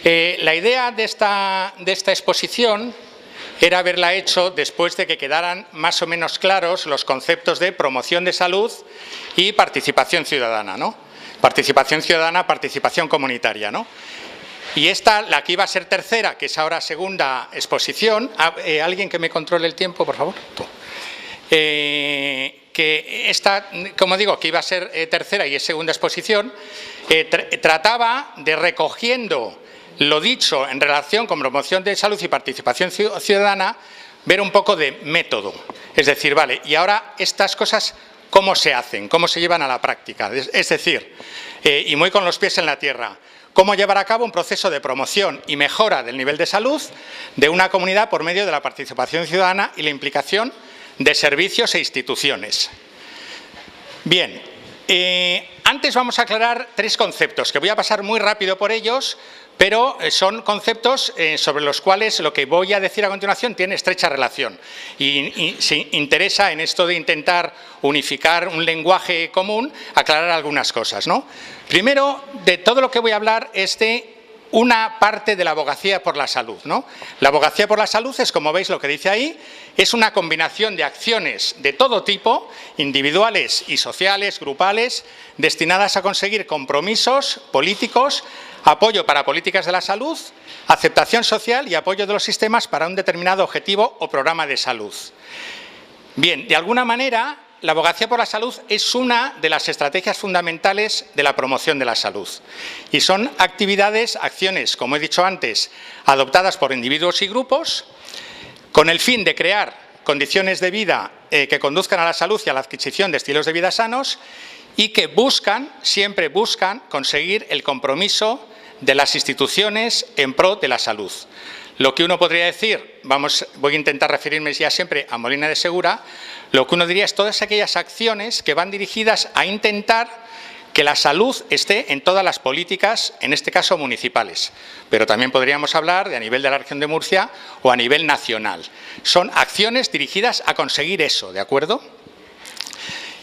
La idea de esta exposición era haberla hecho después de que quedaran más o menos claros los conceptos de promoción de salud y participación ciudadana, ¿no? Participación ciudadana, participación comunitaria, ¿no? Y esta, la que iba a ser tercera, que es ahora segunda exposición, ¿alguien que me controle el tiempo, por favor? Tú. Que esta, como digo, que iba a ser tercera y es segunda exposición, trataba de, recogiendo lo dicho en relación con promoción de salud y participación ciudadana, ver un poco de método. Es decir, vale, y ahora estas cosas, ¿cómo se hacen? ¿Cómo se llevan a la práctica? Es decir, y muy con los pies en la tierra, ¿cómo llevar a cabo un proceso de promoción y mejora del nivel de salud de una comunidad por medio de la participación ciudadana y la implicación de servicios e instituciones? Bien, antes vamos a aclarar tres conceptos, que voy a pasar muy rápido por ellos, pero son conceptos sobre los cuales lo que voy a decir a continuación tiene estrecha relación y se interesa en esto de intentar unificar un lenguaje común, aclarar algunas cosas, ¿no? Primero, de todo lo que voy a hablar es de una parte de la abogacía por la salud, ¿no? La abogacía por la salud es, como veis lo que dice ahí, es una combinación de acciones de todo tipo, individuales y sociales, grupales, destinadas a conseguir compromisos políticos, apoyo para políticas de la salud, aceptación social y apoyo de los sistemas para un determinado objetivo o programa de salud. Bien, de alguna manera, la abogacía por la salud es una de las estrategias fundamentales de la promoción de la salud. Y son actividades, acciones, como he dicho antes, adoptadas por individuos y grupos, con el fin de crear condiciones de vida que conduzcan a la salud y a la adquisición de estilos de vida sanos y que siempre buscan conseguir el compromiso de las instituciones en pro de la salud. Lo que uno podría decir, voy a intentar referirme ya siempre a Molina de Segura, lo que uno diría es todas aquellas acciones que van dirigidas a intentar que la salud esté en todas las políticas, en este caso municipales, pero también podríamos hablar de a nivel de la región de Murcia o a nivel nacional. Son acciones dirigidas a conseguir eso, ¿de acuerdo?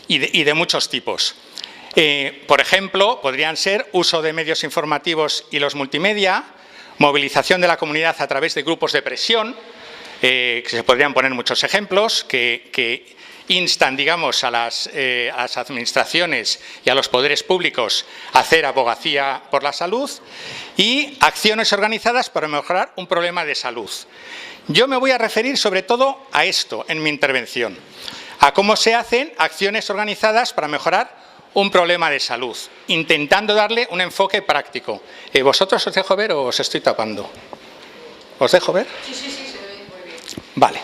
Y de muchos tipos. Por ejemplo, podrían ser uso de medios informativos y los multimedia, movilización de la comunidad a través de grupos de presión, que se podrían poner muchos ejemplos, que instan, digamos, a las administraciones y a los poderes públicos a hacer abogacía por la salud, y acciones organizadas para mejorar un problema de salud. Yo me voy a referir sobre todo a esto en mi intervención, a cómo se hacen acciones organizadas para mejorar un problema de salud, intentando darle un enfoque práctico. ¿Vosotros os dejo ver o os estoy tapando? ¿Os dejo ver? Sí, se ve muy bien. Vale.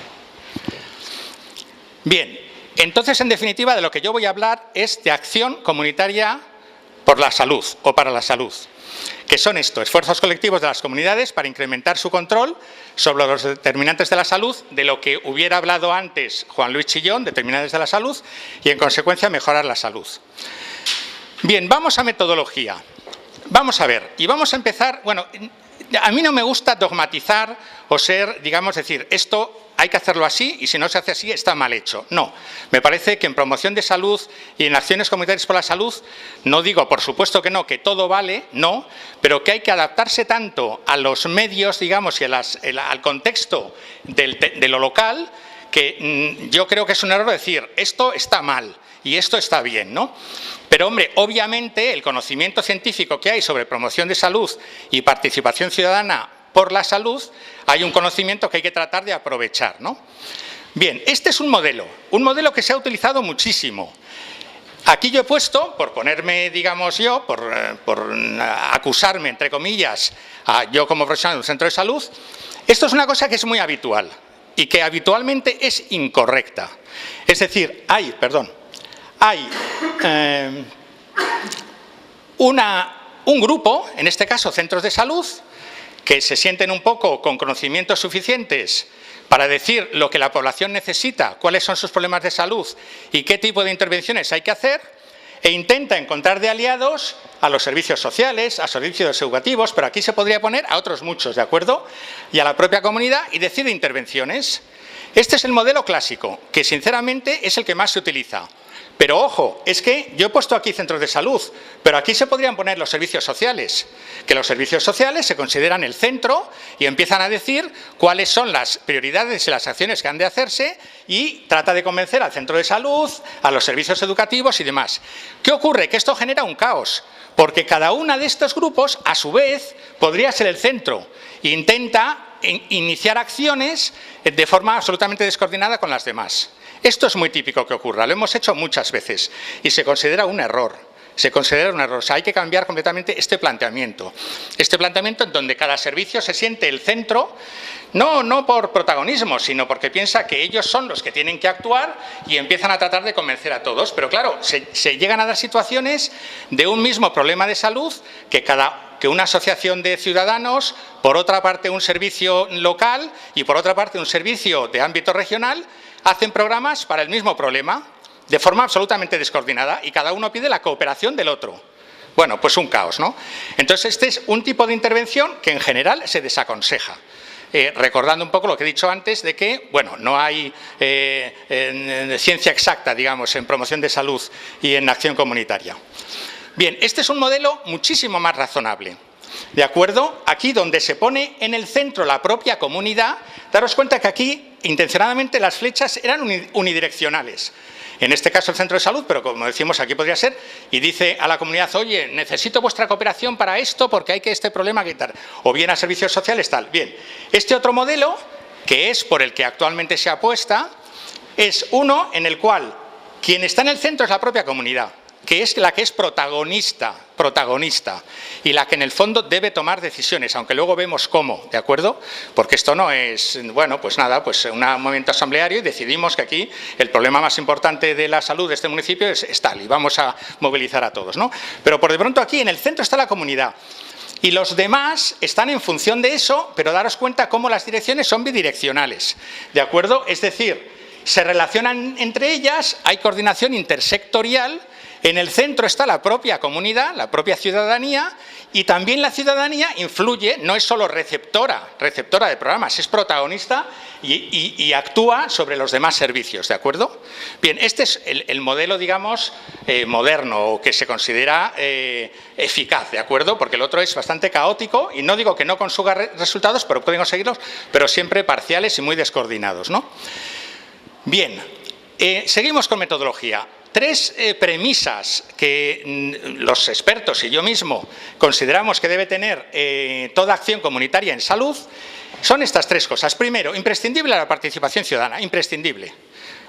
Bien, entonces, en definitiva, de lo que yo voy a hablar es de acción comunitaria por la salud o para la salud, que son esfuerzos colectivos de las comunidades para incrementar su control sobre los determinantes de la salud, de lo que hubiera hablado antes Juan Luis Chillón, determinantes de la salud, y en consecuencia mejorar la salud. Bien, vamos a metodología. Vamos a ver, y vamos a empezar, bueno, a mí no me gusta dogmatizar o ser, digamos, decir, esto hay que hacerlo así y si no se hace así está mal hecho. No, me parece que en promoción de salud y en acciones comunitarias por la salud, no digo, por supuesto que no, que todo vale, no, pero que hay que adaptarse tanto a los medios, digamos, y al contexto de lo local, que yo creo que es un error decir, esto está mal y esto está bien, ¿no? Pero, hombre, obviamente el conocimiento científico que hay sobre promoción de salud y participación ciudadana por la salud, hay un conocimiento que hay que tratar de aprovechar, ¿no? Bien, este es un modelo que se ha utilizado muchísimo. Aquí yo he puesto, por ponerme, digamos yo, por acusarme, entre comillas, yo como profesional de un centro de salud, esto es una cosa que es muy habitual y que habitualmente es incorrecta. Es decir, hay un grupo, en este caso centros de salud, que se sienten un poco con conocimientos suficientes para decir lo que la población necesita, cuáles son sus problemas de salud y qué tipo de intervenciones hay que hacer, e intenta encontrar de aliados a los servicios sociales, a servicios educativos, pero aquí se podría poner a otros muchos, ¿de acuerdo? Y a la propia comunidad y decide intervenciones. Este es el modelo clásico, que sinceramente es el que más se utiliza. Pero ojo, es que yo he puesto aquí centros de salud, pero aquí se podrían poner los servicios sociales, que los servicios sociales se consideran el centro y empiezan a decir cuáles son las prioridades y las acciones que han de hacerse y trata de convencer al centro de salud, a los servicios educativos y demás. ¿Qué ocurre? Que esto genera un caos, porque cada uno de estos grupos, a su vez, podría ser el centro e intenta iniciar acciones de forma absolutamente descoordinada con las demás. Esto es muy típico que ocurra, lo hemos hecho muchas veces y se considera un error. Se considera un error, o sea, hay que cambiar completamente este planteamiento en donde cada servicio se siente el centro, no por protagonismo, sino porque piensa que ellos son los que tienen que actuar y empiezan a tratar de convencer a todos. Pero claro, se llegan a dar situaciones de un mismo problema de salud que una asociación de ciudadanos, por otra parte un servicio local y por otra parte un servicio de ámbito regional, hacen programas para el mismo problema, de forma absolutamente descoordinada, y cada uno pide la cooperación del otro. Bueno, pues un caos, ¿no? Entonces, este es un tipo de intervención que en general se desaconseja. Recordando un poco lo que he dicho antes de que, bueno, no hay ciencia exacta, digamos, en promoción de salud y en acción comunitaria. Bien, este es un modelo muchísimo más razonable. ¿De acuerdo? Aquí donde se pone en el centro la propia comunidad, daros cuenta que aquí intencionadamente las flechas eran unidireccionales. En este caso el centro de salud, pero como decimos aquí podría ser, y dice a la comunidad, oye, necesito vuestra cooperación para esto porque hay que este problema quitar. O bien a servicios sociales, tal. Bien, este otro modelo, que es por el que actualmente se apuesta, es uno en el cual quien está en el centro es la propia comunidad, que es la que es protagonista, y la que en el fondo debe tomar decisiones, aunque luego vemos cómo, ¿de acuerdo? Porque esto no es, bueno, pues nada, pues un movimiento asambleario y decidimos que aquí el problema más importante de la salud de este municipio es tal, y vamos a movilizar a todos, ¿no? Pero por de pronto aquí en el centro está la comunidad. Y los demás están en función de eso, pero daros cuenta cómo las direcciones son bidireccionales, ¿de acuerdo? Es decir, se relacionan entre ellas, hay coordinación intersectorial. En el centro está la propia comunidad, la propia ciudadanía, y también la ciudadanía influye, no es solo receptora de programas, es protagonista y actúa sobre los demás servicios, ¿de acuerdo? Bien, este es el modelo, digamos, moderno, o que se considera eficaz, ¿de acuerdo? Porque el otro es bastante caótico, y no digo que no consiga resultados, pero pueden conseguirlos, pero siempre parciales y muy descoordinados, ¿no? Bien, seguimos con metodología. Tres premisas que los expertos y yo mismo consideramos que debe tener toda acción comunitaria en salud son estas tres cosas. Primero, imprescindible la participación ciudadana, imprescindible.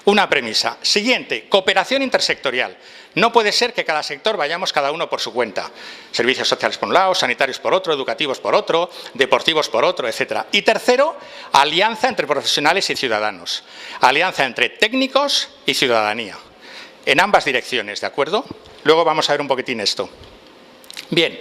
Una premisa. Siguiente, cooperación intersectorial. No puede ser que cada sector vayamos cada uno por su cuenta. Servicios sociales por un lado, sanitarios por otro, educativos por otro, deportivos por otro, etc. Y tercero, alianza entre profesionales y ciudadanos. Alianza entre técnicos y ciudadanía. En ambas direcciones, ¿de acuerdo? Luego vamos a ver un poquitín esto. Bien,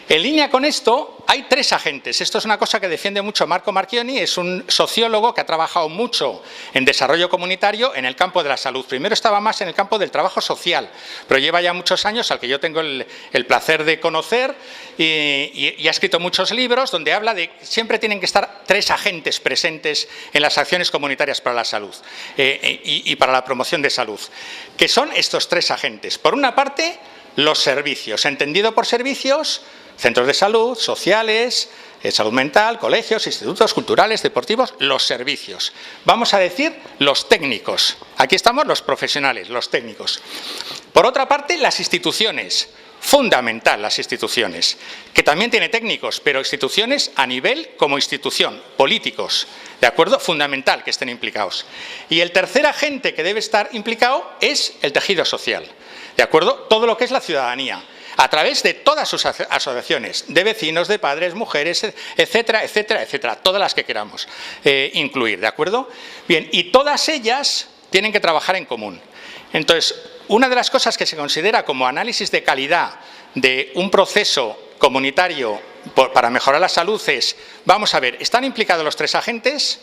en línea con esto hay tres agentes. Esto es una cosa que defiende mucho Marco Marchioni, es un sociólogo que ha trabajado mucho en desarrollo comunitario en el campo de la salud. Primero estaba más en el campo del trabajo social, pero lleva ya muchos años, al que yo tengo el placer de conocer, y ha escrito muchos libros donde habla de que siempre tienen que estar tres agentes presentes en las acciones comunitarias para la salud y para la promoción de salud, que son estos tres agentes. Por una parte, los servicios, entendido por servicios, centros de salud, sociales, salud mental, colegios, institutos culturales, deportivos, los servicios. Vamos a decir los técnicos. Aquí estamos los profesionales, los técnicos. Por otra parte, las instituciones. Fundamental las instituciones, que también tiene técnicos, pero instituciones a nivel como institución, políticos, ¿de acuerdo? Fundamental que estén implicados. Y el tercer agente que debe estar implicado es el tejido social, ¿de acuerdo? Todo lo que es la ciudadanía, a través de todas sus asociaciones, de vecinos, de padres, mujeres, etcétera, etcétera, etcétera, todas las que queramos incluir, ¿de acuerdo? Bien, y todas ellas tienen que trabajar en común. Entonces, una de las cosas que se considera como análisis de calidad de un proceso comunitario para mejorar la salud es, vamos a ver, ¿están implicados los tres agentes?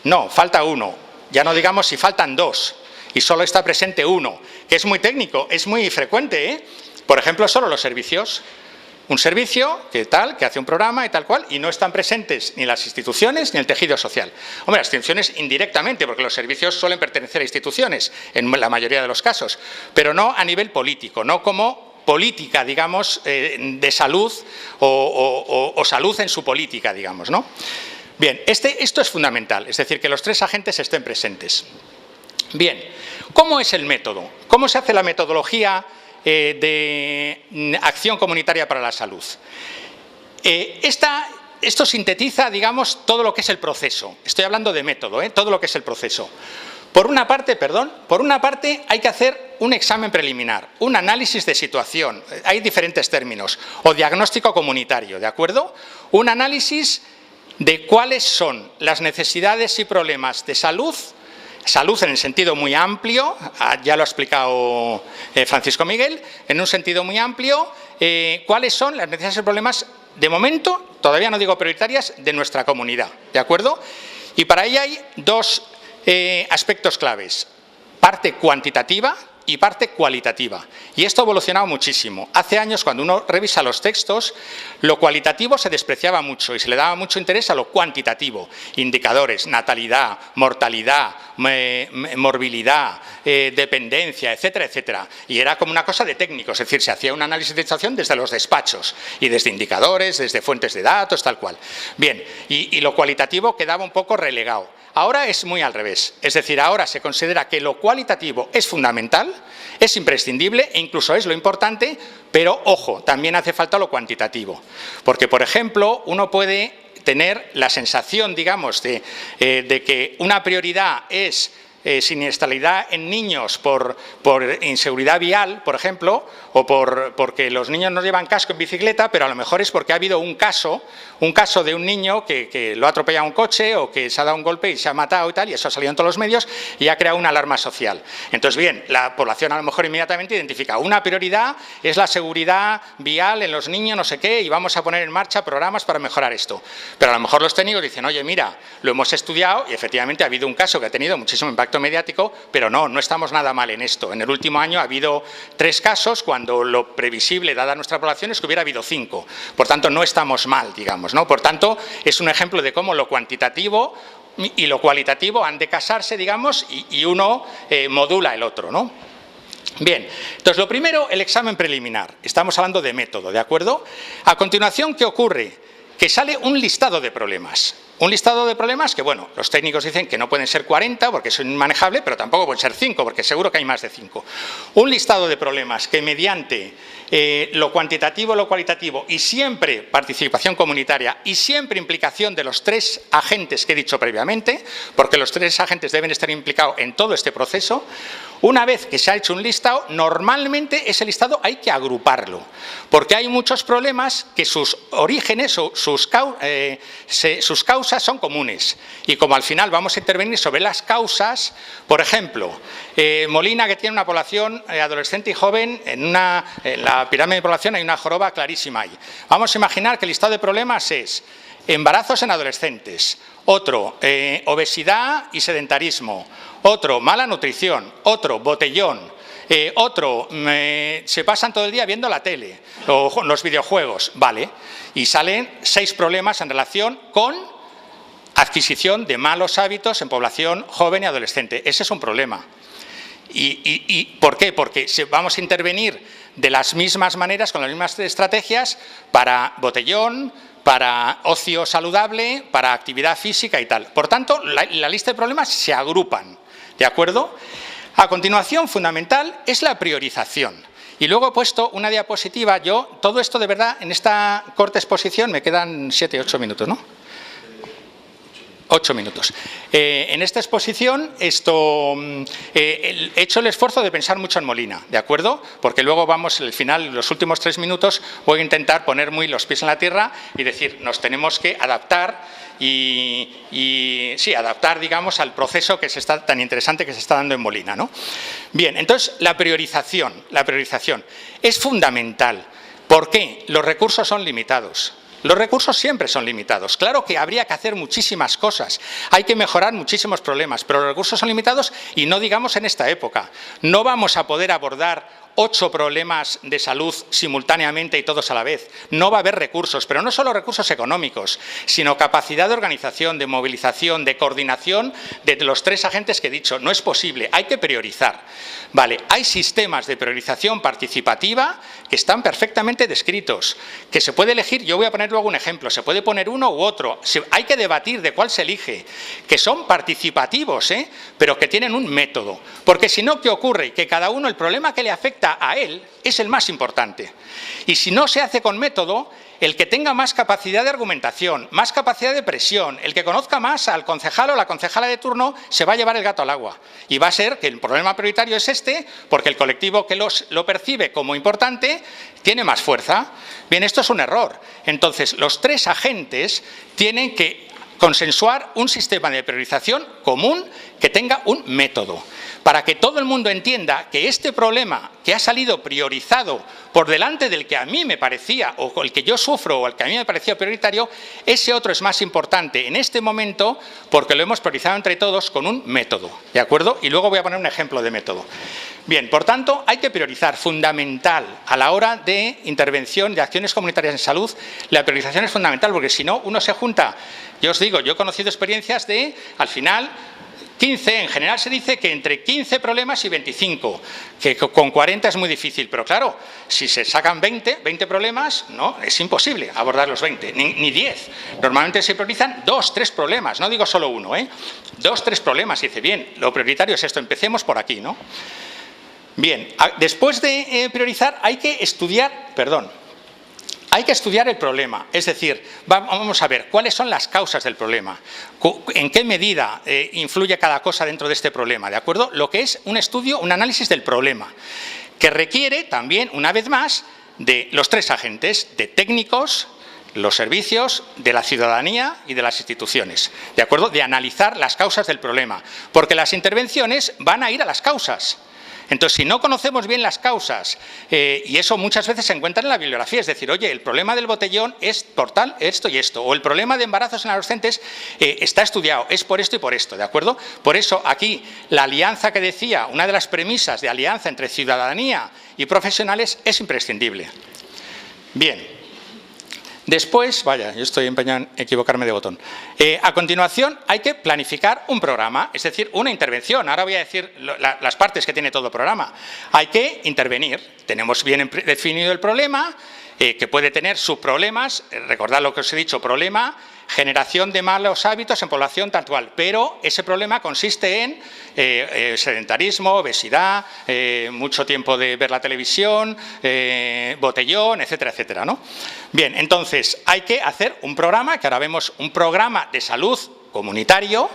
No, falta uno. Ya no digamos si faltan dos y solo está presente uno, que es muy técnico, es muy frecuente, ¿eh? Por ejemplo, solo los servicios. un servicio que hace un programa y tal cual, y no están presentes ni las instituciones ni el tejido social. Hombre, las instituciones indirectamente, porque los servicios suelen pertenecer a instituciones en la mayoría de los casos, pero no a nivel político, no como política, digamos, de salud o salud en su política, digamos, ¿no? Bien, esto es fundamental, es decir, que los tres agentes estén presentes. Bien, ¿cómo es el método? ¿Cómo se hace la metodología de acción comunitaria para la salud? Esto sintetiza, digamos, todo lo que es el proceso. Estoy hablando de método, todo lo que es el proceso. Por una parte hay que hacer un examen preliminar, un análisis de situación, hay diferentes términos, o diagnóstico comunitario, ¿de acuerdo? Un análisis de cuáles son las necesidades y problemas de salud en el sentido muy amplio, ya lo ha explicado Francisco Miguel, en un sentido muy amplio, cuáles son las necesidades y problemas, de momento, todavía no digo prioritarias, de nuestra comunidad, ¿de acuerdo? Y para ello hay dos aspectos claves, parte cuantitativa y parte cualitativa. Y esto ha evolucionado muchísimo. Hace años, cuando uno revisa los textos, lo cualitativo se despreciaba mucho y se le daba mucho interés a lo cuantitativo. Indicadores, natalidad, mortalidad, morbilidad, dependencia, etcétera, etcétera. Y era como una cosa de técnicos, es decir, se hacía un análisis de situación desde los despachos y desde indicadores, desde fuentes de datos, tal cual. Bien, y lo cualitativo quedaba un poco relegado. Ahora es muy al revés, es decir, ahora se considera que lo cualitativo es fundamental, es imprescindible e incluso es lo importante, pero ojo, también hace falta lo cuantitativo. Porque, por ejemplo, uno puede tener la sensación, digamos, de que una prioridad es siniestralidad en niños por inseguridad vial, por ejemplo, o porque los niños no llevan casco en bicicleta, pero a lo mejor es porque ha habido un caso de un niño que lo ha atropellado un coche o que se ha dado un golpe y se ha matado y tal, y eso ha salido en todos los medios y ha creado una alarma social. Entonces, bien, la población a lo mejor inmediatamente identifica una prioridad es la seguridad vial en los niños, no sé qué, y vamos a poner en marcha programas para mejorar esto. Pero a lo mejor los técnicos dicen, oye, mira, lo hemos estudiado y efectivamente ha habido un caso que ha tenido muchísimo impacto mediático, pero no estamos nada mal en esto. En el último año ha habido 3 casos cuando lo previsible, dada nuestra población, es que hubiera habido 5. Por tanto, no estamos mal, digamos, ¿no? Por tanto, es un ejemplo de cómo lo cuantitativo y lo cualitativo han de casarse, digamos, y uno modula el otro, ¿no? Bien, entonces lo primero, el examen preliminar. Estamos hablando de método, ¿de acuerdo? A continuación, ¿qué ocurre? Que sale un listado de problemas. Un listado de problemas que, bueno, los técnicos dicen que no pueden ser 40 porque es inmanejable, pero tampoco pueden ser 5 porque seguro que hay más de 5. Un listado de problemas que mediante lo cuantitativo, lo cualitativo y siempre participación comunitaria y siempre implicación de los 3 agentes que he dicho previamente, porque los 3 agentes deben estar implicados en todo este proceso. Una vez que se ha hecho un listado, normalmente ese listado hay que agruparlo, porque hay muchos problemas que sus orígenes o sus causas son comunes. Y como al final vamos a intervenir sobre las causas, por ejemplo, Molina, que tiene una población adolescente y joven, en la pirámide de población hay una joroba clarísima ahí. Vamos a imaginar que el listado de problemas es embarazos en adolescentes, otro, obesidad y sedentarismo, otro, mala nutrición, otro, botellón, otro, se pasan todo el día viendo la tele o los videojuegos, vale, y salen 6 problemas en relación con adquisición de malos hábitos en población joven y adolescente. Ese es un problema. ¿Y por qué? Porque vamos a intervenir de las mismas maneras, con las mismas estrategias, para botellón, para ocio saludable, para actividad física y tal. Por tanto, la lista de problemas se agrupan, ¿de acuerdo? A continuación, fundamental, es la priorización. Y luego he puesto una diapositiva. Todo esto de verdad, en esta corta exposición me quedan 7, 8 minutos, ¿no? 8 minutos. En esta exposición he hecho el esfuerzo de pensar mucho en Molina, ¿de acuerdo? Porque luego vamos, al final, los últimos 3 minutos, voy a intentar poner muy los pies en la tierra y decir, nos tenemos que adaptar adaptar, digamos, al proceso tan interesante que se está dando en Molina, ¿no? Bien, entonces, la priorización es fundamental. ¿Por qué? Los recursos son limitados. Los recursos siempre son limitados. Claro que habría que hacer muchísimas cosas, hay que mejorar muchísimos problemas, pero los recursos son limitados y no digamos en esta época. No vamos a poder abordar 8 problemas de salud simultáneamente y todos a la vez. No va a haber recursos, pero no solo recursos económicos, sino capacidad de organización, de movilización, de coordinación de los 3 agentes que he dicho. No es posible, hay que priorizar. Vale, hay sistemas de priorización participativa que están perfectamente descritos, que se puede elegir, yo voy a poner luego un ejemplo, se puede poner uno u otro, hay que debatir de cuál se elige, que son participativos, pero que tienen un método, porque si no, ¿qué ocurre? Que cada uno, el problema que le afecta a él es el más importante, y si no se hace con método, el que tenga más capacidad de argumentación, más capacidad de presión, el que conozca más al concejal o la concejala de turno, se va a llevar el gato al agua. Y va a ser que el problema prioritario es este, porque el colectivo que lo percibe como importante tiene más fuerza. Bien, esto es un error. Entonces, los 3 agentes tienen que consensuar un sistema de priorización común que tenga un método, para que todo el mundo entienda que este problema que ha salido priorizado por delante del que a mí me parecía, o el que yo sufro, o el que a mí me parecía prioritario, ese otro es más importante en este momento porque lo hemos priorizado entre todos con un método, ¿de acuerdo? Y luego voy a poner un ejemplo de método. Bien, por tanto, hay que priorizar, fundamental, a la hora de intervención de acciones comunitarias en salud, la priorización es fundamental, porque si no, uno se junta. Yo os digo, yo he conocido experiencias de, al final, 15, en general se dice que entre 15 problemas y 25, que con 40 es muy difícil, pero claro, si se sacan 20 problemas, no, es imposible abordar los 20, ni 10. Normalmente se priorizan 2, 3 problemas, no digo solo uno, 2, 3 problemas, y dice, bien, lo prioritario es esto, empecemos por aquí, ¿no? Bien, después de priorizar hay que estudiar, hay que estudiar el problema, es decir, vamos a ver cuáles son las causas del problema, en qué medida influye cada cosa dentro de este problema, ¿de acuerdo? Lo que es un estudio, un análisis del problema, que requiere también, una vez más, de los 3 agentes, de técnicos, los servicios, de la ciudadanía y de las instituciones, ¿de acuerdo? De analizar las causas del problema, porque las intervenciones van a ir a las causas. Entonces, si no conocemos bien las causas, y eso muchas veces se encuentra en la bibliografía, es decir, oye, el problema del botellón es por tal, esto y esto, o el problema de embarazos en adolescentes está estudiado, es por esto y por esto, ¿de acuerdo? Por eso, aquí, la alianza que decía, una de las premisas de alianza entre ciudadanía y profesionales es imprescindible. Bien. Después, vaya, yo estoy empeñado en equivocarme de botón. A continuación, hay que planificar un programa, es decir, una intervención. Ahora voy a decir las partes que tiene todo programa. Hay que intervenir. Tenemos bien definido el problema, que puede tener subproblemas. Recordad lo que os he dicho, problema, generación de malos hábitos en población tal cual, pero ese problema consiste en sedentarismo, obesidad, mucho tiempo de ver la televisión, botellón, etcétera, etcétera, ¿no? Bien, entonces hay que hacer un programa, que ahora vemos un programa de salud comunitario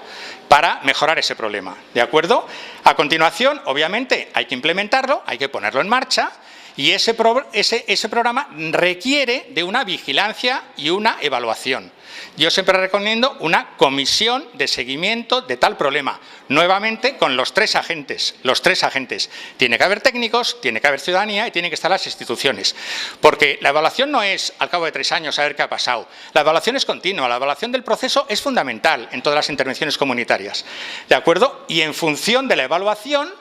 para mejorar ese problema, ¿de acuerdo? A continuación, obviamente, hay que implementarlo, hay que ponerlo en marcha, y ese programa requiere de una vigilancia y una evaluación. Yo siempre recomiendo una comisión de seguimiento de tal problema, nuevamente con los 3 agentes. Los 3 agentes. Tiene que haber técnicos, tiene que haber ciudadanía y tienen que estar las instituciones. Porque la evaluación no es al cabo de 3 años a ver qué ha pasado. La evaluación es continua, la evaluación del proceso es fundamental en todas las intervenciones comunitarias. ¿De acuerdo? Y en función de la evaluación,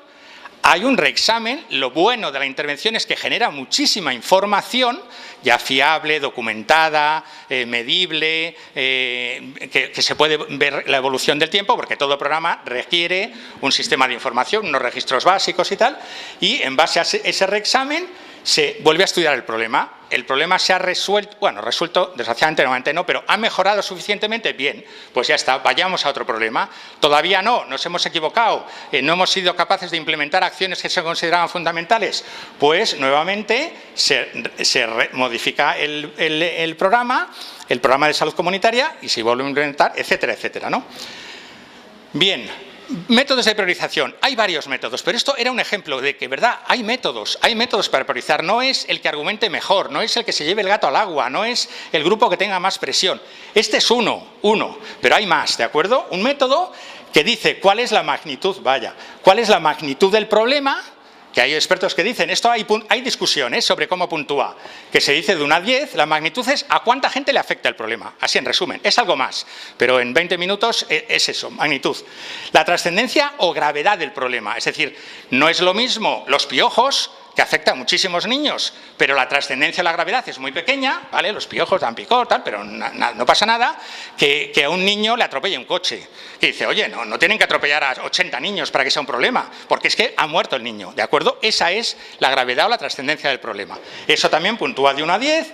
hay un reexamen. Lo bueno de la intervención es que genera muchísima información, ya fiable, documentada, medible, que se puede ver la evolución del tiempo, porque todo programa requiere un sistema de información, unos registros básicos y tal, y en base a ese reexamen se vuelve a estudiar el problema. El problema se ha resuelto, bueno, resuelto desgraciadamente normalmente no, pero ha mejorado suficientemente bien, pues ya está, vayamos a otro problema. Todavía no, nos hemos equivocado, no hemos sido capaces de implementar acciones que se consideraban fundamentales, pues nuevamente se modifica el programa de salud comunitaria y se vuelve a implementar, etcétera, etcétera, ¿no? Bien. Métodos de priorización. Hay varios métodos, pero esto era un ejemplo de que, ¿verdad? Hay métodos para priorizar. No es el que argumente mejor, no es el que se lleve el gato al agua, no es el grupo que tenga más presión. Este es uno, pero hay más, ¿de acuerdo? Un método que dice cuál es la magnitud, cuál es la magnitud del problema, que hay expertos que dicen, esto hay discusiones sobre cómo puntúa, que se dice de 1 a 10, la magnitud es a cuánta gente le afecta el problema, así en resumen, es algo más, pero en 20 minutos es eso, magnitud. La trascendencia o gravedad del problema, es decir, no es lo mismo los piojos que afecta a muchísimos niños, pero la trascendencia de la gravedad es muy pequeña, ¿vale? Los piojos dan picor, tal, pero no pasa nada, que a un niño le atropelle un coche. Y dice, oye, no tienen que atropellar a 80 niños para que sea un problema, porque es que ha muerto el niño, ¿de acuerdo? Esa es la gravedad o la trascendencia del problema. Eso también puntúa de 1 a 10.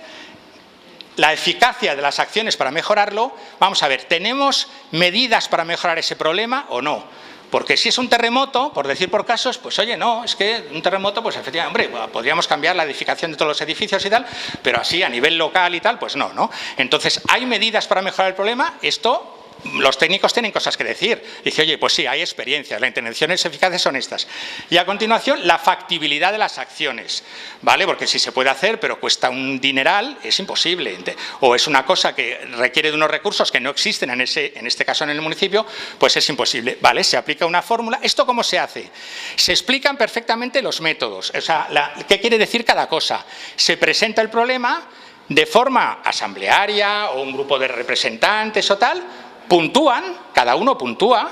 La eficacia de las acciones para mejorarlo, vamos a ver, ¿tenemos medidas para mejorar ese problema o no? Porque si es un terremoto, por decir por casos, pues oye, no, es que un terremoto, pues efectivamente, hombre, podríamos cambiar la edificación de todos los edificios y tal, pero así a nivel local y tal, pues no, ¿no? Entonces, ¿hay medidas para mejorar el problema? Esto, los técnicos tienen cosas que decir. Dice, oye, pues sí, hay experiencias, las intervenciones eficaces son estas. Y a continuación, la factibilidad de las acciones, ¿vale? Porque si se puede hacer, pero cuesta un dineral, es imposible. O es una cosa que requiere de unos recursos que no existen en este caso en el municipio, pues es imposible, ¿vale? Se aplica una fórmula. ¿Esto cómo se hace? Se explican perfectamente los métodos, o sea, qué quiere decir cada cosa. Se presenta el problema de forma asamblearia o un grupo de representantes o tal, puntúan, cada uno puntúa,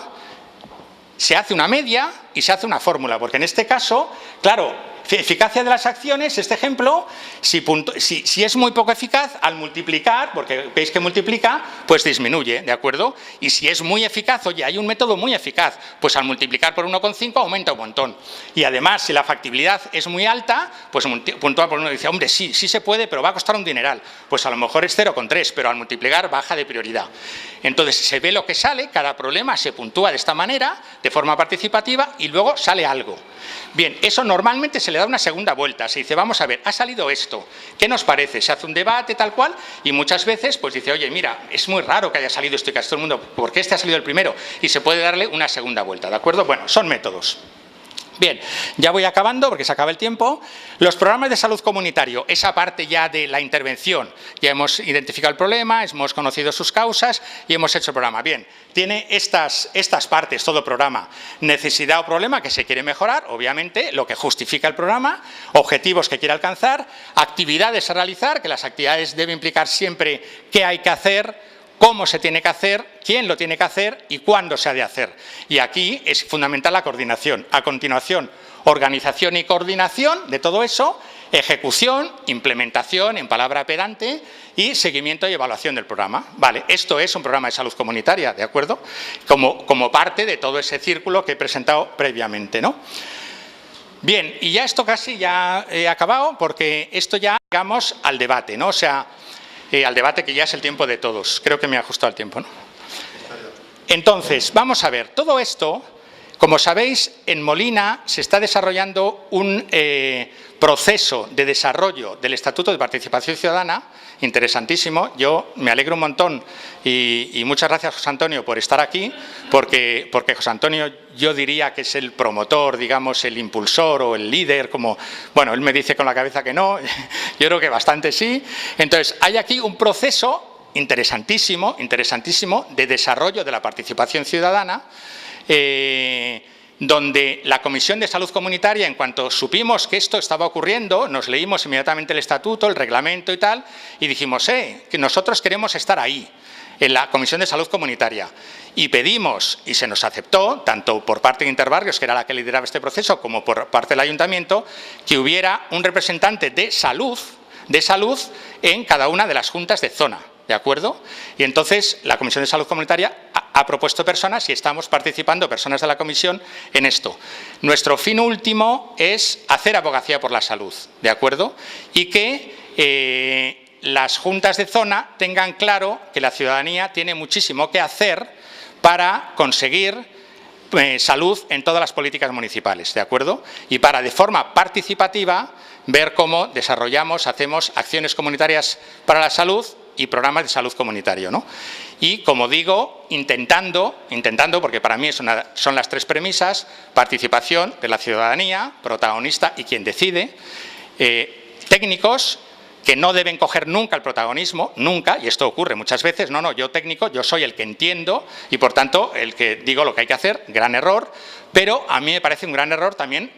se hace una media y se hace una fórmula, porque en este caso, claro, eficacia de las acciones, este ejemplo, si es muy poco eficaz, al multiplicar, porque veis que multiplica, pues disminuye, ¿de acuerdo? Y si es muy eficaz, oye, hay un método muy eficaz, pues al multiplicar por 1,5 aumenta un montón. Y además, si la factibilidad es muy alta, pues puntúa por 1 y dice, hombre, sí se puede, pero va a costar un dineral. Pues a lo mejor es 0,3, pero al multiplicar baja de prioridad. Entonces, se ve lo que sale, cada problema se puntúa de esta manera, de forma participativa, y luego sale algo. Bien, eso normalmente se le da una segunda vuelta, se dice, vamos a ver, ha salido esto, ¿qué nos parece? Se hace un debate tal cual y muchas veces pues dice, oye, mira, es muy raro que haya salido esto y casi todo el mundo, ¿por qué este ha salido el primero? Y se puede darle una segunda vuelta, ¿de acuerdo? Bueno, son métodos. Bien, ya voy acabando porque se acaba el tiempo. Los programas de salud comunitario, esa parte ya de la intervención, ya hemos identificado el problema, hemos conocido sus causas y hemos hecho el programa. Bien, tiene estas partes, todo programa, necesidad o problema que se quiere mejorar, obviamente, lo que justifica el programa, objetivos que quiere alcanzar, actividades a realizar, que las actividades deben implicar siempre qué hay que hacer, cómo se tiene que hacer, quién lo tiene que hacer y cuándo se ha de hacer. Y aquí es fundamental la coordinación. A continuación, organización y coordinación de todo eso, ejecución, implementación en palabra pedante y seguimiento y evaluación del programa. Vale, esto es un programa de salud comunitaria, ¿de acuerdo? Como parte de todo ese círculo que he presentado previamente, ¿no? Bien, y ya esto casi ya he acabado porque esto ya llegamos al debate, ¿no? O sea, al debate que ya es el tiempo de todos. Creo que me ha ajustado el tiempo, ¿no? Entonces, vamos a ver, todo esto, como sabéis, en Molina se está desarrollando un proceso de desarrollo del Estatuto de Participación Ciudadana, interesantísimo. Yo me alegro un montón y muchas gracias, José Antonio, por estar aquí, porque José Antonio yo diría que es el promotor, digamos, el impulsor o el líder, como, bueno, él me dice con la cabeza que no, yo creo que bastante sí. Entonces, hay aquí un proceso interesantísimo de desarrollo de la participación ciudadana, donde la Comisión de Salud Comunitaria, en cuanto supimos que esto estaba ocurriendo, nos leímos inmediatamente el estatuto, el reglamento y tal, y dijimos, que nosotros queremos estar ahí, en la Comisión de Salud Comunitaria. Y pedimos, y se nos aceptó, tanto por parte de Interbarrios, que era la que lideraba este proceso, como por parte del Ayuntamiento, que hubiera un representante de salud en cada una de las juntas de zona. ¿De acuerdo? Y entonces la Comisión de Salud Comunitaria ha propuesto personas y estamos participando personas de la Comisión en esto. Nuestro fin último es hacer abogacía por la salud, ¿de acuerdo? Y que las juntas de zona tengan claro que la ciudadanía tiene muchísimo que hacer para conseguir salud en todas las políticas municipales, ¿de acuerdo? Y para, de forma participativa, ver cómo desarrollamos, hacemos acciones comunitarias para la salud y programas de salud comunitario, ¿no? Y, como digo, intentando, porque para mí son las tres premisas: participación de la ciudadanía, protagonista y quien decide, técnicos que no deben coger nunca el protagonismo, nunca, y esto ocurre muchas veces, yo técnico, yo soy el que entiendo y por tanto el que digo lo que hay que hacer, gran error, Pero a mí me parece un gran error también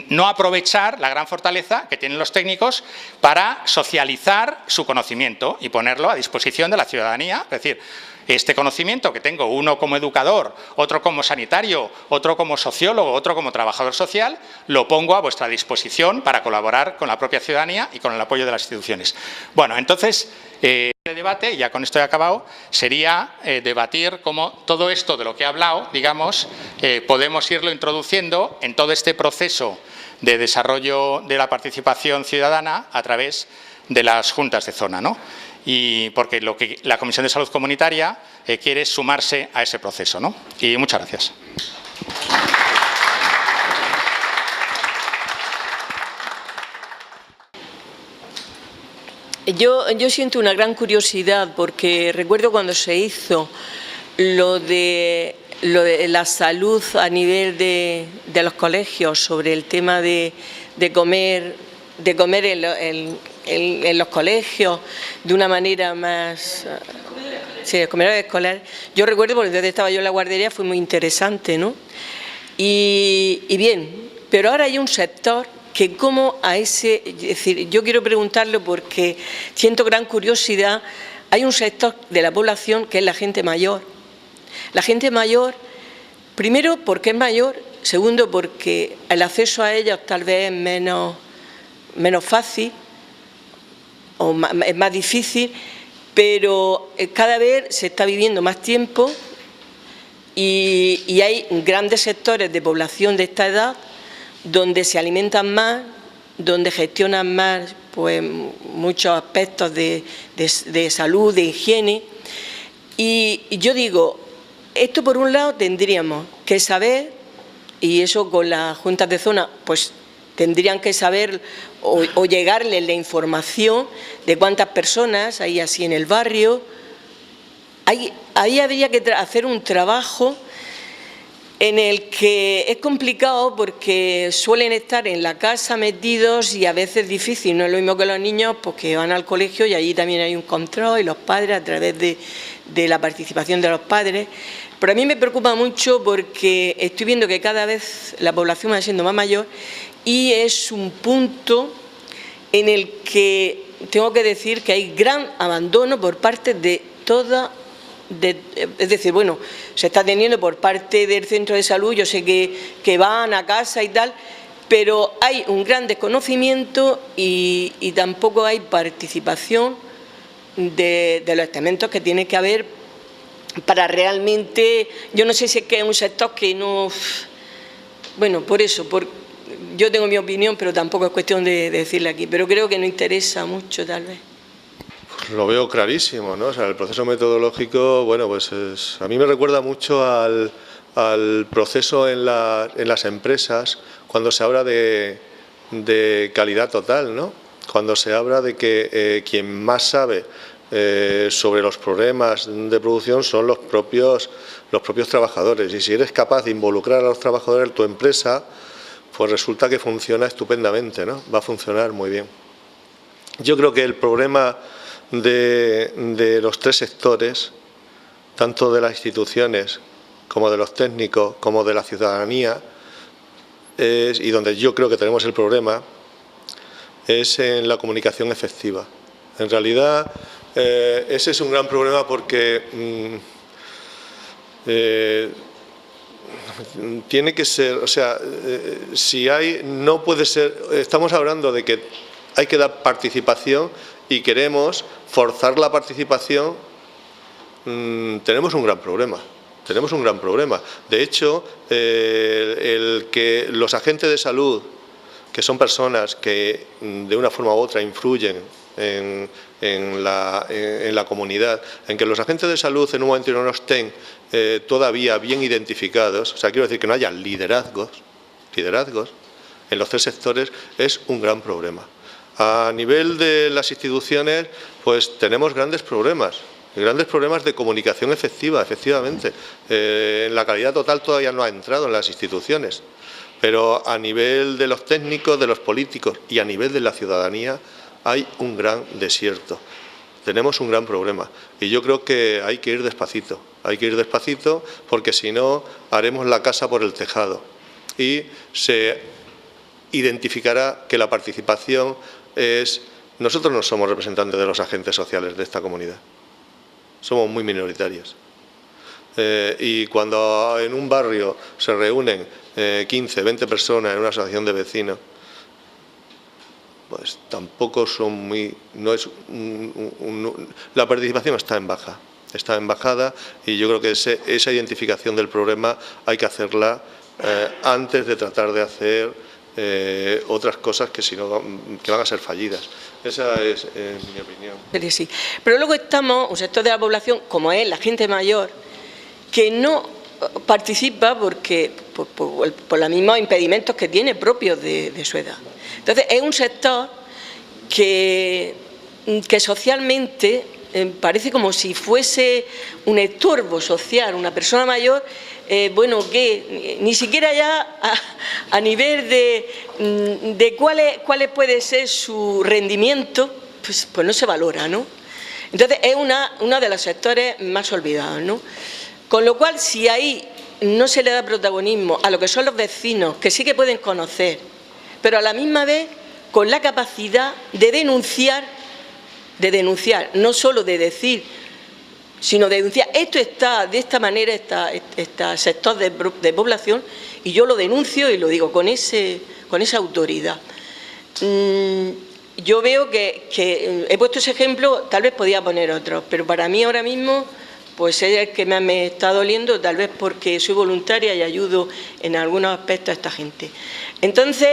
no aprovechar la gran fortaleza que tienen los técnicos para socializar su conocimiento y ponerlo a disposición de la ciudadanía. Es decir, este conocimiento que tengo, uno como educador, otro como sanitario, otro como sociólogo, otro como trabajador social, lo pongo a vuestra disposición para colaborar con la propia ciudadanía y con el apoyo de las instituciones. Bueno, entonces, el debate, ya con esto he acabado, sería debatir cómo todo esto de lo que he hablado, digamos, podemos irlo introduciendo en todo este proceso de desarrollo de la participación ciudadana a través de las juntas de zona, ¿no? Y porque lo que la Comisión de Salud Comunitaria quiere es sumarse a ese proceso, ¿no? Y muchas gracias. Yo siento una gran curiosidad porque recuerdo cuando se hizo lo de la salud a nivel de los colegios sobre el tema de comer en los colegios de una manera más... Sí, comer escolar. Yo recuerdo, porque desde estaba yo en la guardería, fue muy interesante, ¿no? Y bien, pero ahora hay un sector que como a ese... Es decir, yo quiero preguntarlo porque siento gran curiosidad. Hay un sector de la población que es la gente mayor. La gente mayor, primero porque es mayor, segundo porque el acceso a ellos tal vez es menos fácil o es más difícil, pero cada vez se está viviendo más tiempo y hay grandes sectores de población de esta edad donde se alimentan más, donde gestionan más pues, muchos aspectos de salud, de higiene. Y yo digo, esto por un lado tendríamos que saber, y eso con las juntas de zona, pues tendrían que saber o llegarles la información de cuántas personas hay así en el barrio. Ahí habría que hacer un trabajo en el que es complicado porque suelen estar en la casa metidos y a veces es difícil. No es lo mismo que los niños pues, que van al colegio y allí también hay un control y los padres a través de la participación de los padres. Pero a mí me preocupa mucho porque estoy viendo que cada vez la población va siendo más mayor y es un punto en el que tengo que decir que hay gran abandono por parte de toda... es decir, bueno, se está teniendo por parte del centro de salud, yo sé que van a casa y tal, pero hay un gran desconocimiento y tampoco hay participación de los estamentos que tiene que haber para realmente, yo no sé si es que es un sector que no, bueno, por eso, yo tengo mi opinión, pero tampoco es cuestión de decirla aquí, pero creo que no interesa mucho tal vez. Lo veo clarísimo, ¿no? O sea, el proceso metodológico, bueno, pues a mí me recuerda mucho al proceso en las empresas cuando se habla de calidad total, ¿no? Cuando se habla de que quien más sabe sobre los problemas de producción son los propios trabajadores, y si eres capaz de involucrar a los trabajadores en tu empresa, pues resulta que funciona estupendamente, ¿no? Va a funcionar muy bien. Yo creo que el problema de los tres sectores, tanto de las instituciones como de los técnicos, como de la ciudadanía, y donde yo creo que tenemos el problema, es en la comunicación efectiva. En realidad, ese es un gran problema porque tiene que ser, o sea, si hay, no puede ser, estamos hablando de que hay que dar participación y queremos forzar la participación, tenemos un gran problema. Tenemos un gran problema. De hecho, el que los agentes de salud, que son personas que de una forma u otra influyen en la comunidad, en que los agentes de salud en un momento no estén todavía bien identificados, o sea, quiero decir que no haya liderazgos en los tres sectores, es un gran problema. A nivel de las instituciones, pues tenemos grandes problemas de comunicación efectiva, efectivamente. La calidad total todavía no ha entrado en las instituciones, pero a nivel de los técnicos, de los políticos y a nivel de la ciudadanía hay un gran desierto. tenemos un gran problema. Y yo creo que hay que ir despacito, porque si no haremos la casa por el tejado y se identificará que la participación es... Nosotros no somos representantes de los agentes sociales de esta comunidad, somos muy minoritarios. Y cuando en un barrio se reúnen 15, 20 personas en una asociación de vecinos, pues tampoco son muy... la participación está en bajada y yo creo que esa identificación del problema hay que hacerla antes de tratar de hacer otras cosas que si no que van a ser fallidas. Esa es mi opinión. Sí. Pero luego estamos un sector de la población, como es la gente mayor, que no participa porque por los mismos impedimentos que tiene propios de su edad. Entonces, es un sector que socialmente parece como si fuese un estorbo social, una persona mayor, bueno, que ni siquiera ya a nivel de cuál puede ser su rendimiento, pues no se valora, ¿no? Entonces, es uno de los sectores más olvidados, ¿no? Con lo cual, si ahí no se le da protagonismo a lo que son los vecinos, que sí que pueden conocer, pero a la misma vez con la capacidad de denunciar, no solo de decir, sino de denunciar, esto está de esta manera, este sector de población, y yo lo denuncio y lo digo con esa autoridad. Yo veo que he puesto ese ejemplo, tal vez podía poner otros, pero para mí ahora mismo pues es el que me está doliendo, tal vez porque soy voluntaria y ayudo en algunos aspectos a esta gente. Entonces,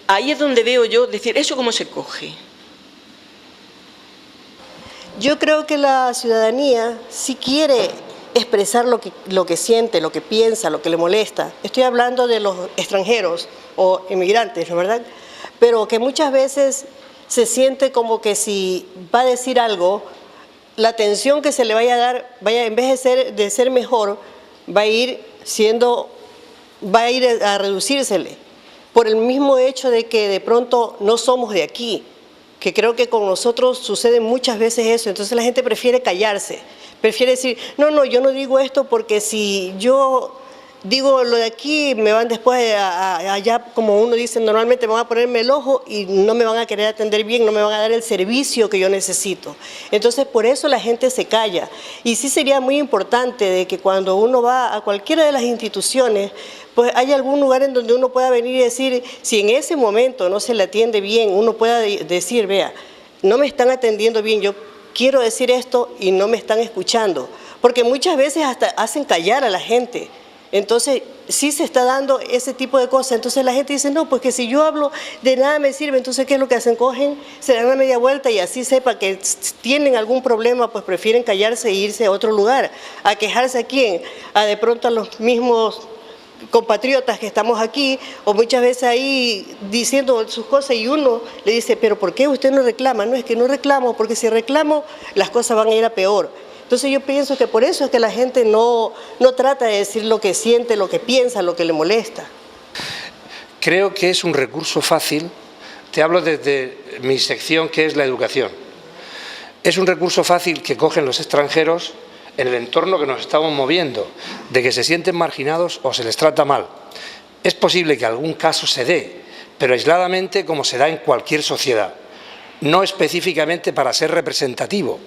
ahí es donde veo yo decir, ¿eso cómo se coge? Yo creo que la ciudadanía, si quiere expresar lo que siente, lo que piensa, lo que le molesta, estoy hablando de los extranjeros o inmigrantes, ¿no es verdad? Pero que muchas veces se siente como que si va a decir algo, la atención que se le vaya a dar, en vez de ser mejor, va a ir a reducírsele, por el mismo hecho de que de pronto no somos de aquí, que creo que con nosotros sucede muchas veces eso. Entonces la gente prefiere callarse, prefiere decir, no, yo no digo esto porque si yo digo lo de aquí, me van después allá, como uno dice, normalmente me van a ponerme el ojo y no me van a querer atender bien, no me van a dar el servicio que yo necesito. Entonces, por eso la gente se calla. Y sí sería muy importante de que cuando uno va a cualquiera de las instituciones, pues hay algún lugar en donde uno pueda venir y decir, si en ese momento no se le atiende bien, uno pueda decir, vea, no me están atendiendo bien, yo quiero decir esto y no me están escuchando. Porque muchas veces hasta hacen callar a la gente. Entonces, sí se está dando ese tipo de cosas. Entonces la gente dice, no, pues que si yo hablo de nada me sirve. Entonces, ¿qué es lo que hacen? Cogen, se dan una media vuelta y así sepa que tienen algún problema, pues prefieren callarse e irse a otro lugar. ¿A quejarse a quién? De pronto a los mismos compatriotas que estamos aquí, o muchas veces ahí diciendo sus cosas y uno le dice, pero ¿por qué usted no reclama? No, es que no reclamo, porque si reclamo las cosas van a ir a peor. Entonces yo pienso que por eso es que la gente no trata de decir lo que siente, lo que piensa, lo que le molesta. Creo que es un recurso fácil, te hablo desde mi sección que es la educación. Es un recurso fácil que cogen los extranjeros en el entorno que nos estamos moviendo, de que se sienten marginados o se les trata mal. Es posible que algún caso se dé, pero aisladamente como se da en cualquier sociedad, no específicamente para ser representativo.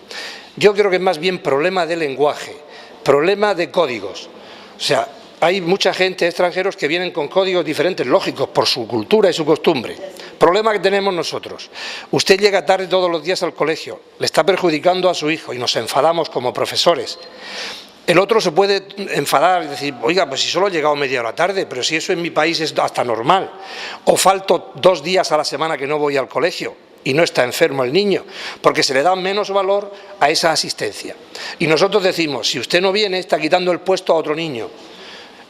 Yo creo que es más bien problema de lenguaje, problema de códigos. O sea, hay mucha gente, extranjeros, que vienen con códigos diferentes, lógicos, por su cultura y su costumbre. Problema que tenemos nosotros. Usted llega tarde todos los días al colegio, le está perjudicando a su hijo y nos enfadamos como profesores. El otro se puede enfadar y decir, oiga, pues si solo he llegado media hora tarde, pero si eso en mi país es hasta normal. O falto 2 días a la semana que no voy al colegio y no está enfermo el niño, porque se le da menos valor a esa asistencia. Y nosotros decimos, si usted no viene, está quitando el puesto a otro niño.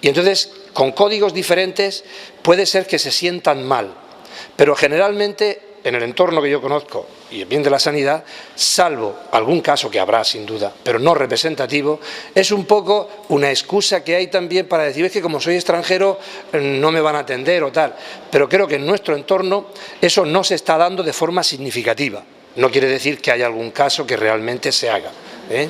Y entonces, con códigos diferentes, puede ser que se sientan mal. Pero generalmente, en el entorno que yo conozco, y el bien de la sanidad, salvo algún caso que habrá sin duda, pero no representativo, es un poco una excusa que hay también para decir, es que como soy extranjero no me van a atender o tal. Pero creo que en nuestro entorno eso no se está dando de forma significativa. no quiere decir que haya algún caso que realmente se haga, ¿eh?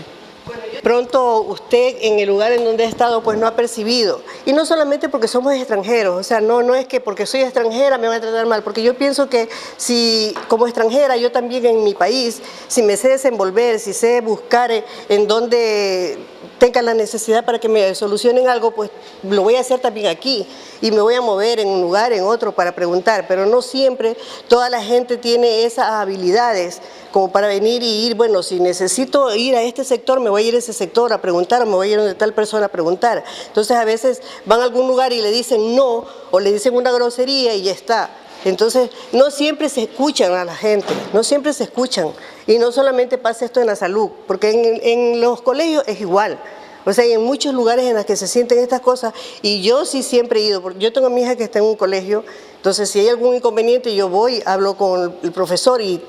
Pronto usted en el lugar en donde ha estado pues no ha percibido, y no solamente porque somos extranjeros, o sea, no es que porque soy extranjera me van a tratar mal, porque yo pienso que si como extranjera yo también en mi país, si me sé desenvolver, si sé buscar en donde tenga la necesidad para que me solucionen algo, pues lo voy a hacer también aquí y me voy a mover en un lugar, en otro para preguntar, pero no siempre toda la gente tiene esas habilidades como para venir y ir, bueno, si necesito ir a este sector, me voy a ir a ese sector a preguntar, o me voy a ir a donde tal persona a preguntar. Entonces a veces van a algún lugar y le dicen no, o le dicen una grosería y ya está. Entonces no siempre se escuchan a la gente, no siempre se escuchan. Y no solamente pasa esto en la salud, porque en los colegios es igual. O sea, hay en muchos lugares en los que se sienten estas cosas, y yo sí siempre he ido, porque yo tengo a mi hija que está en un colegio, entonces si hay algún inconveniente yo voy, hablo con el profesor y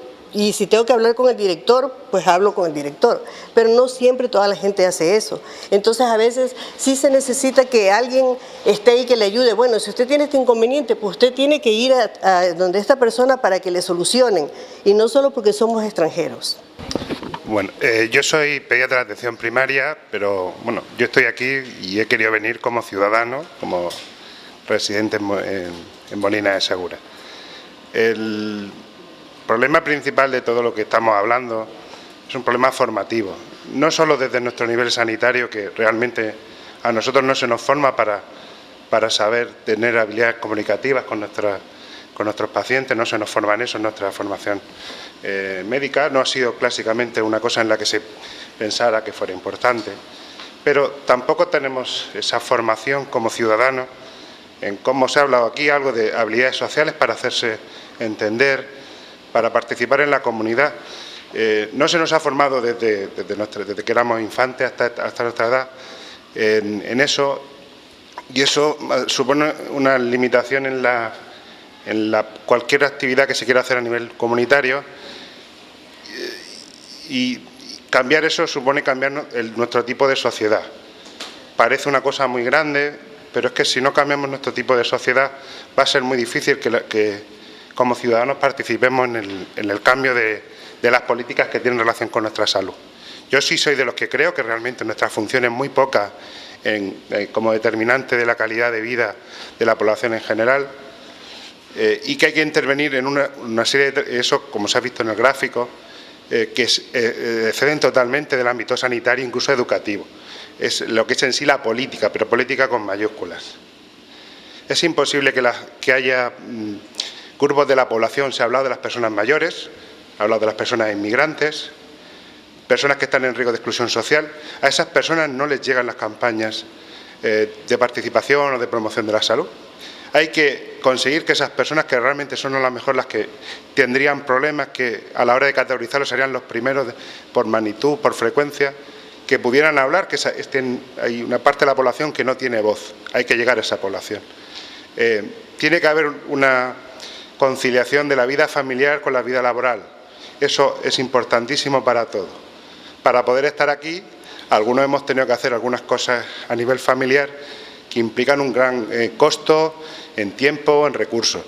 si tengo que hablar con el director, pues hablo con el director. Pero no siempre toda la gente hace eso. Entonces a veces sí se necesita que alguien esté ahí que le ayude. Bueno, si usted tiene este inconveniente, pues usted tiene que ir a donde esta persona para que le solucionen. Y no solo porque somos extranjeros. Bueno, yo soy pediatra de atención primaria, pero bueno, yo estoy aquí y he querido venir como ciudadano, como residente en Molina de Segura. El problema principal de todo lo que estamos hablando es un problema formativo, no solo desde nuestro nivel sanitario, que realmente a nosotros no se nos forma para saber tener habilidades comunicativas con nuestros pacientes, no se nos forma en eso en nuestra formación médica, no ha sido clásicamente una cosa en la que se pensara que fuera importante, pero tampoco tenemos esa formación como ciudadanos en cómo se ha hablado aquí, algo de habilidades sociales para hacerse entender, para participar en la comunidad. No se nos ha formado desde que éramos infantes hasta nuestra edad en eso, y eso supone una limitación en cualquier actividad que se quiera hacer a nivel comunitario, y cambiar eso supone cambiar nuestro tipo de sociedad. Parece una cosa muy grande, pero es que si no cambiamos nuestro tipo de sociedad va a ser muy difícil que como ciudadanos participemos en el cambio de las políticas que tienen relación con nuestra salud. Yo sí soy de los que creo que realmente nuestra función es muy poca como determinante de la calidad de vida de la población en general, y que hay que intervenir en una serie de eso, como se ha visto en el gráfico, que exceden totalmente del ámbito sanitario, incluso educativo. Es lo que es en sí la política, pero política con mayúsculas. Es imposible que haya grupos de la población, se ha hablado de las personas mayores, ha hablado de las personas inmigrantes, personas que están en riesgo de exclusión social. A esas personas no les llegan las campañas de participación o de promoción de la salud. Hay que conseguir que esas personas, que realmente son a lo mejor las que tendrían problemas, que a la hora de categorizarlos serían los primeros por magnitud, por frecuencia, que pudieran hablar, que hay una parte de la población que no tiene voz. Hay que llegar a esa población. Tiene que haber una conciliación de la vida familiar con la vida laboral. Eso es importantísimo para todos. Para poder estar aquí, algunos hemos tenido que hacer algunas cosas a nivel familiar que implican un gran costo en tiempo, en recursos.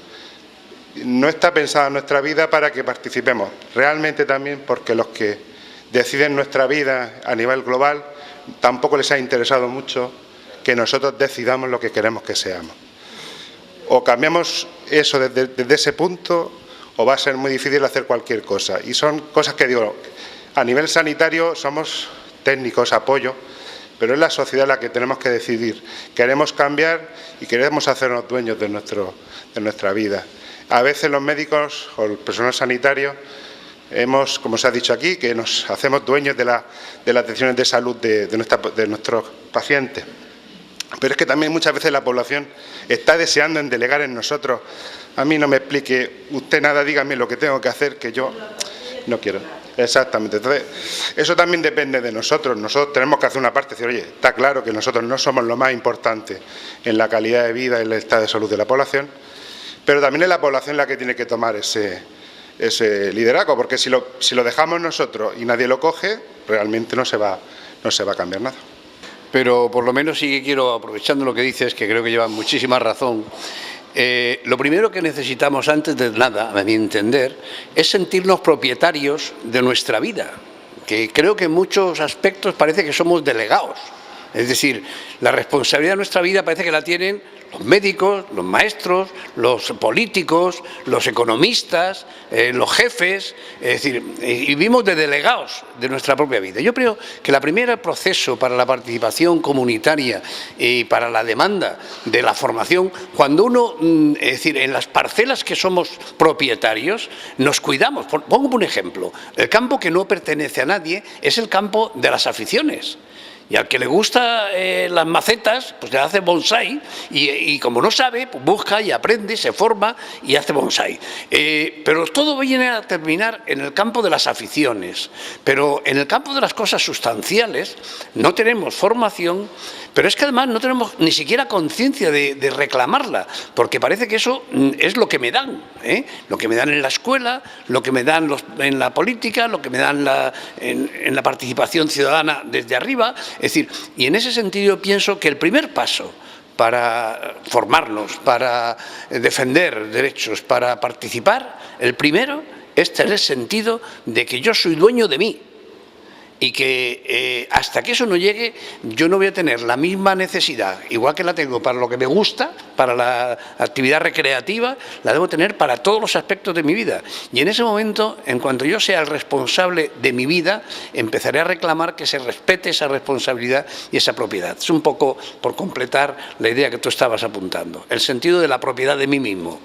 No está pensada nuestra vida para que participemos, realmente también porque los que deciden nuestra vida a nivel global tampoco les ha interesado mucho que nosotros decidamos lo que queremos que seamos. O cambiamos eso desde ese punto, o va a ser muy difícil hacer cualquier cosa. Y son cosas que digo, a nivel sanitario somos técnicos, apoyo, pero es la sociedad la que tenemos que decidir. Queremos cambiar y queremos hacernos dueños de nuestra vida. A veces los médicos o el personal sanitario hemos, como se ha dicho aquí, que nos hacemos dueños de las atenciones de salud de nuestros pacientes. Pero es que también muchas veces la población está deseando en delegar en nosotros. A mí no me explique usted nada, dígame lo que tengo que hacer, que yo no quiero. Exactamente. Entonces, eso también depende de nosotros. Nosotros tenemos que hacer una parte, decir, oye, está claro que nosotros no somos lo más importante en la calidad de vida y el estado de salud de la población, pero también es la población la que tiene que tomar ese liderazgo, porque si lo dejamos nosotros y nadie lo coge, realmente no se va a cambiar nada. Pero por lo menos sí que quiero, aprovechando lo que dices, que creo que lleva muchísima razón, Lo primero que necesitamos antes de nada, a mi entender, es sentirnos propietarios de nuestra vida, que creo que en muchos aspectos parece que somos delegados. Es decir, la responsabilidad de nuestra vida parece que la tienen los médicos, los maestros, los políticos, los economistas, los jefes, es decir, y vivimos de delegados de nuestra propia vida. Yo creo que el primer proceso para la participación comunitaria y para la demanda de la formación, cuando uno, es decir, en las parcelas que somos propietarios, nos cuidamos. Pongo un ejemplo, el campo que no pertenece a nadie es el campo de las aficiones. Y al que le gusta las macetas, pues le hace bonsái y como no sabe, pues busca y aprende, se forma y hace bonsái. Pero todo viene a terminar en el campo de las aficiones. Pero en el campo de las cosas sustanciales no tenemos formación, pero es que además no tenemos ni siquiera conciencia de reclamarla, porque parece que eso es lo que me dan, lo que me dan en la escuela, lo que me dan en la política, lo que me dan en la participación ciudadana desde arriba. Es decir, y en ese sentido pienso que el primer paso para formarnos, para defender derechos, para participar, el primero es tener sentido de que yo soy dueño de mí. Y que hasta que eso no llegue, yo no voy a tener la misma necesidad, igual que la tengo para lo que me gusta, para la actividad recreativa, la debo tener para todos los aspectos de mi vida. Y en ese momento, en cuanto yo sea el responsable de mi vida, empezaré a reclamar que se respete esa responsabilidad y esa propiedad. Es un poco por completar la idea que tú estabas apuntando, el sentido de la propiedad de mí mismo.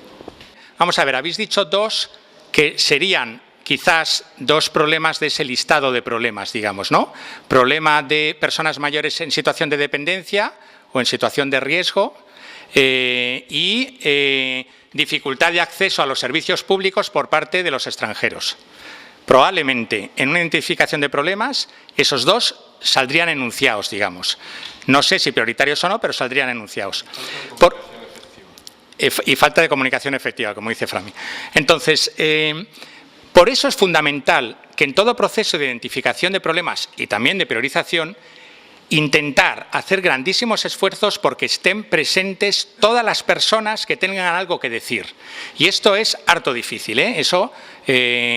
Vamos a ver, habéis dicho dos que serían quizás dos problemas de ese listado de problemas, digamos, ¿no? Problema de personas mayores en situación de dependencia o en situación de riesgo y dificultad de acceso a los servicios públicos por parte de los extranjeros. Probablemente en una identificación de problemas esos dos saldrían enunciados, digamos. No sé si prioritarios o no, pero saldrían enunciados. Y falta de comunicación efectiva, como dice Frami. Entonces, por eso es fundamental que en todo proceso de identificación de problemas y también de priorización, intentar hacer grandísimos esfuerzos porque estén presentes todas las personas que tengan algo que decir. Y esto es harto difícil, ¿eh? Eso,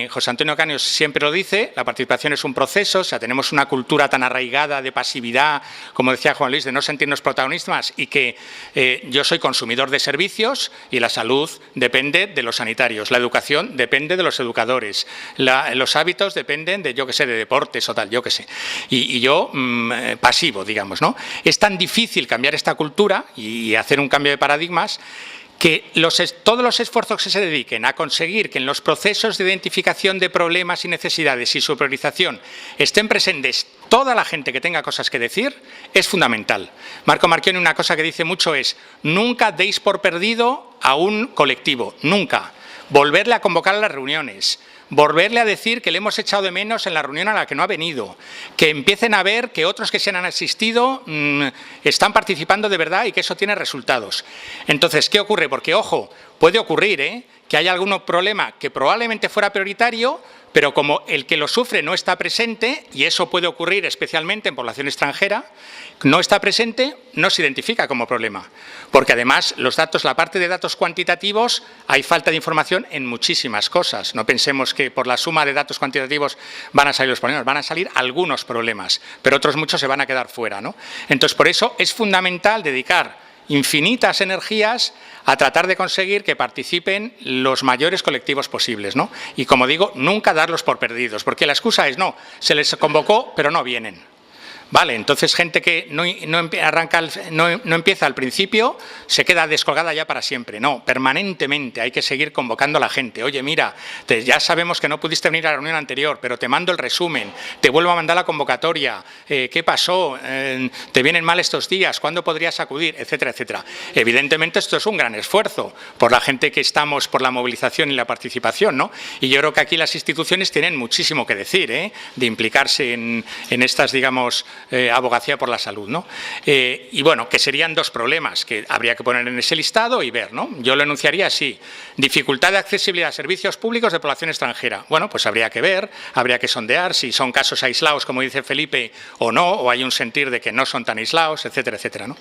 José Antonio Caños siempre lo dice, la participación es un proceso, o sea, tenemos una cultura tan arraigada de pasividad, como decía Juan Luis, de no sentirnos protagonistas y que yo soy consumidor de servicios y la salud depende de los sanitarios, la educación depende de los educadores, los hábitos dependen de, yo qué sé, de deportes o tal, yo qué sé. Y yo, pasivo, digamos, ¿no? Es tan difícil cambiar esta cultura y hacer un cambio de paradigmas que todos los esfuerzos que se dediquen a conseguir que en los procesos de identificación de problemas y necesidades y su priorización estén presentes toda la gente que tenga cosas que decir, es fundamental. Marco Marchionni una cosa que dice mucho es: nunca deis por perdido a un colectivo, nunca. Volverle a convocar a las reuniones, volverle a decir que le hemos echado de menos en la reunión a la que no ha venido, que empiecen a ver que otros que se han asistido están participando de verdad y que eso tiene resultados. Entonces, ¿qué ocurre? Porque, ojo, puede ocurrir que haya algún problema que probablemente fuera prioritario, pero como el que lo sufre no está presente, y eso puede ocurrir especialmente en población extranjera, no está presente, no se identifica como problema. Porque además los datos, la parte de datos cuantitativos, hay falta de información en muchísimas cosas. No pensemos que por la suma de datos cuantitativos van a salir los problemas, van a salir algunos problemas, pero otros muchos se van a quedar fuera, ¿no? Entonces, por eso es fundamental dedicar infinitas energías a tratar de conseguir que participen los mayores colectivos posibles, ¿no? Y como digo, nunca darlos por perdidos, porque la excusa es no, se les convocó pero no vienen. Vale, entonces gente que no empieza al principio se queda descolgada ya para siempre. No, permanentemente hay que seguir convocando a la gente. Oye, mira, ya sabemos que no pudiste venir a la reunión anterior, pero te mando el resumen, te vuelvo a mandar la convocatoria, ¿qué pasó? ¿Te vienen mal estos días? ¿Cuándo podrías acudir? Etcétera, etcétera. Evidentemente esto es un gran esfuerzo por la gente que estamos, por la movilización y la participación, ¿no? Y yo creo que aquí las instituciones tienen muchísimo que decir, de implicarse en estas, digamos, abogacía por la salud, ¿no? Y bueno, que serían dos problemas que habría que poner en ese listado y ver, ¿no? Yo lo enunciaría así: dificultad de accesibilidad a servicios públicos de población extranjera. Bueno, pues habría que ver, habría que sondear si son casos aislados, como dice Felipe, o no, o hay un sentir de que no son tan aislados, etcétera, etcétera, ¿no?